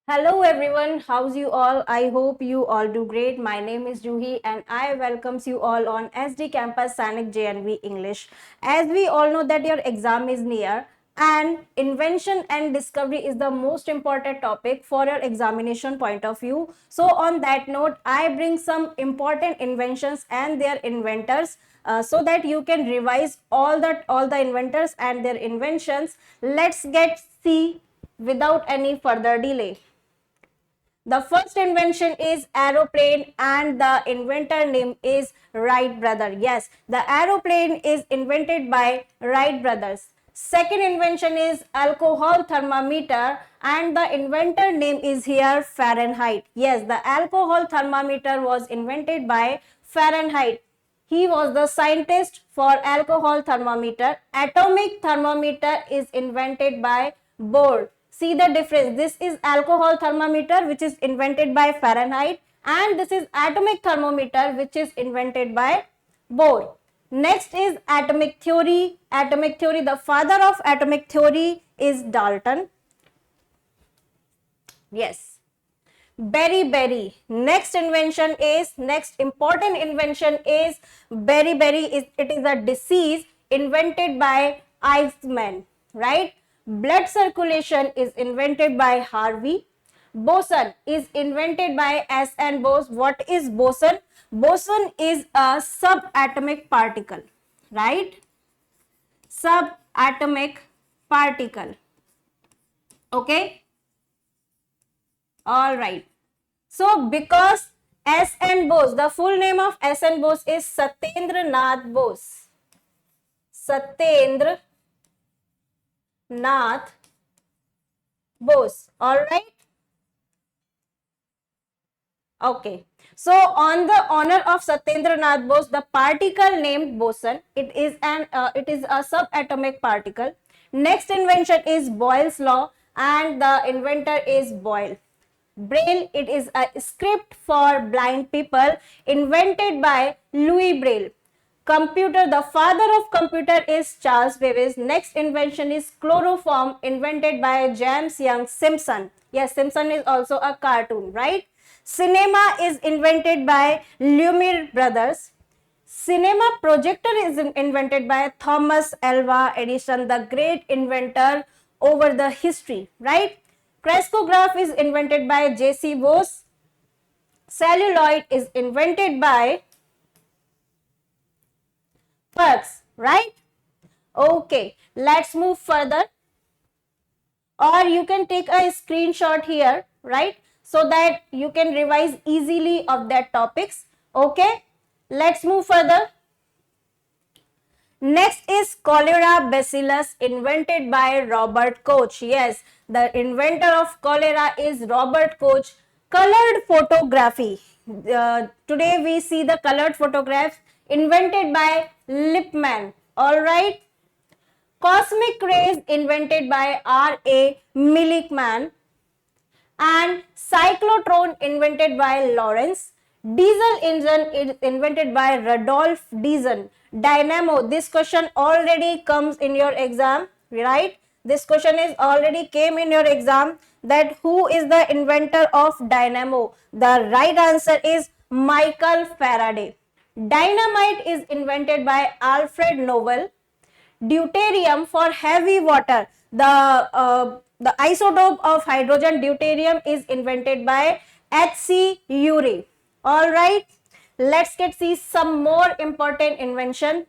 Hello everyone, how's you all? I hope you all do great. My name is Juhi and I welcomes you all on SD Campus Sanic JNV English. As we all know that your exam is near and invention and discovery is the most important topic for your examination point of view. So on that note, I bring some important inventions and their inventors so that you can revise all the inventors and their inventions. Let's get see without any further delay. The first invention is aeroplane and the inventor name is Wright brother. Yes, the aeroplane is invented by Wright brothers. Second invention is alcohol thermometer and the inventor name is here Fahrenheit. Yes, the alcohol thermometer was invented by Fahrenheit. He was the scientist for alcohol thermometer. Atomic thermometer is invented by Bohr. See the difference. This is alcohol thermometer which is invented by Fahrenheit and this is atomic thermometer which is invented by Bohr. Next is atomic theory. Atomic theory, the father of atomic theory is Dalton. Yes. Berry. Next important invention is beriberi. It is a disease invented by Eichmann, right? Blood circulation is invented by Harvey. Boson is invented by S.N. Bose. What is boson? Boson is a subatomic particle, right? Subatomic particle. Okay. All right. So, because S.N. Bose, the full name of S.N. Bose is Satyendra Nath Bose. Satyendra Nath Bose. All right. Okay. So, on the honor of Satyendra Nath Bose, the particle named boson. It is a subatomic particle. Next invention is Boyle's law, and the inventor is Boyle. Braille, it is a script for blind people invented by Louis Braille. Computer, the father of computer is Charles Babbage. Next invention is chloroform invented by James Young Simpson. Yes, Simpson is also a cartoon, right? Cinema is invented by Lumiere brothers. Cinema projector is invented by Thomas Alva Edison, the great inventor over the history, right? Crescograph is invented by J.C. Bose. Celluloid is invented by Parkes, right? Okay, let's move further. Or you can take a screenshot here, right? So that you can revise easily of that topics. Okay, let's move further. Next is cholera bacillus invented by Robert Koch. Yes, the inventor of cholera is Robert Koch. Colored photography. Today we see the colored photographs invented by Lippmann. Alright. Cosmic rays invented by R.A. Millikan and cyclotron invented by Lawrence. Diesel engine is invented by Rudolf Diesel. Dynamo, this question already comes in your exam, right? This question is already came in your exam, that who is the inventor of dynamo? The right answer is Michael Faraday. Dynamite is invented by Alfred Nobel. Deuterium for heavy water. The isotope of hydrogen deuterium is invented by H.C. Urey. All right, let's see some more important invention.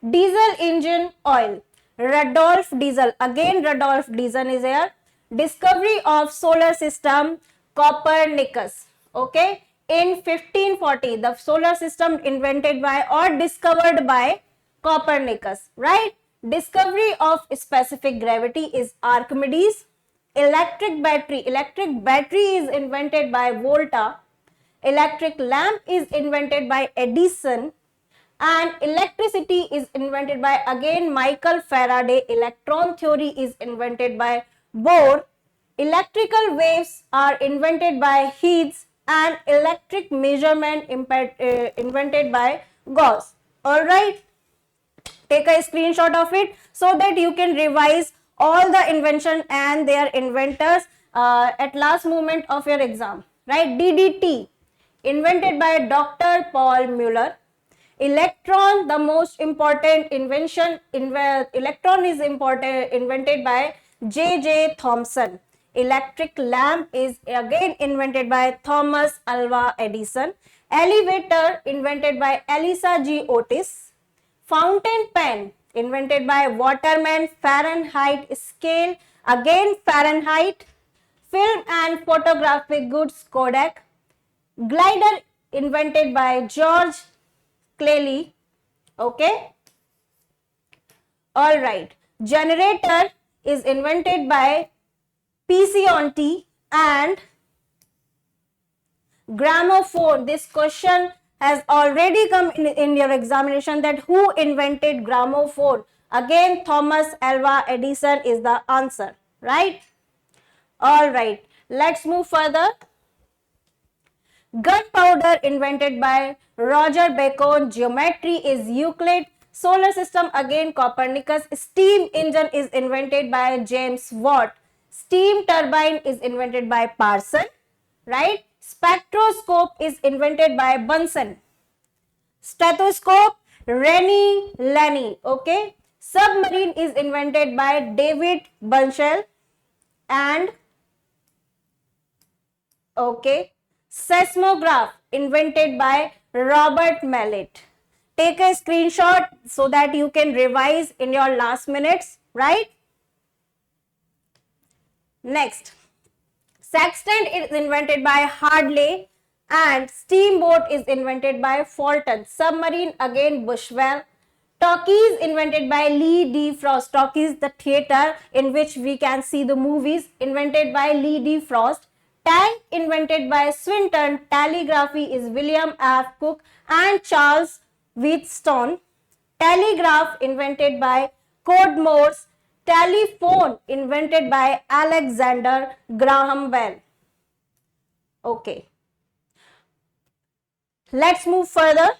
Diesel engine oil. Rudolf Diesel. Again, Rudolf Diesel is here. Discovery of solar system, Copernicus. Okay, in 1540, the solar system invented by or discovered by Copernicus, right? Discovery of specific gravity is Archimedes. Electric battery is invented by Volta. Electric lamp is invented by Edison, and electricity is invented by again Michael Faraday. Electron theory is invented by Bohr. Electrical waves are invented by Hertz, and electric measurement invented by Gauss. All right, take a screenshot of it so that you can revise all the invention and their inventors at last moment of your exam, right? DDT, invented by Dr. Paul Muller. Electron, the most important invention, electron is important, invented by J.J. Thomson. Electric lamp is again invented by Thomas Alva Edison. Elevator, invented by Eliza G. Otis. Fountain pen, invented by Waterman. Fahrenheit scale, again Fahrenheit. Film and photographic goods, Kodak. Glider, invented by George Cleary. Okay. All right. Generator is invented by PC on T. And gramophone, this question has already come in your examination, that who invented gramophone? Again, Thomas Alva Edison is the answer, right? All right, let's move further. Gunpowder, invented by Roger Bacon. Geometry is Euclid. Solar system, again Copernicus. Steam engine is invented by James Watt. Steam turbine is invented by Parson, right? Spectroscope is invented by Bunsen. Stethoscope, Rennie Lenny. Okay. Submarine is invented by David Bunchel. And okay, seismograph, invented by Robert Mallet. Take a screenshot so that you can revise in your last minutes, right? Next, sextant is invented by Hartley, and steamboat is invented by Fulton. Submarine, again Bushwell. Talkies, invented by Lee D. Frost. Talkies, the theater in which we can see the movies, invented by Lee D. Frost. Tank, invented by Swinton. Telegraphy is William F. Cook and Charles Wheatstone. Telegraph, invented by Code Morse. Telephone, invented by Alexander Graham Bell. Okay. Let's move further.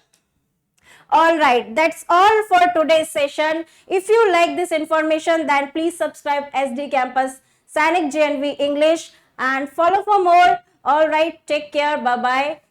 All right, that's all for today's session. If you like this information, then please subscribe SD Campus Sanic JNV English and follow for more. All right, take care. Bye-bye.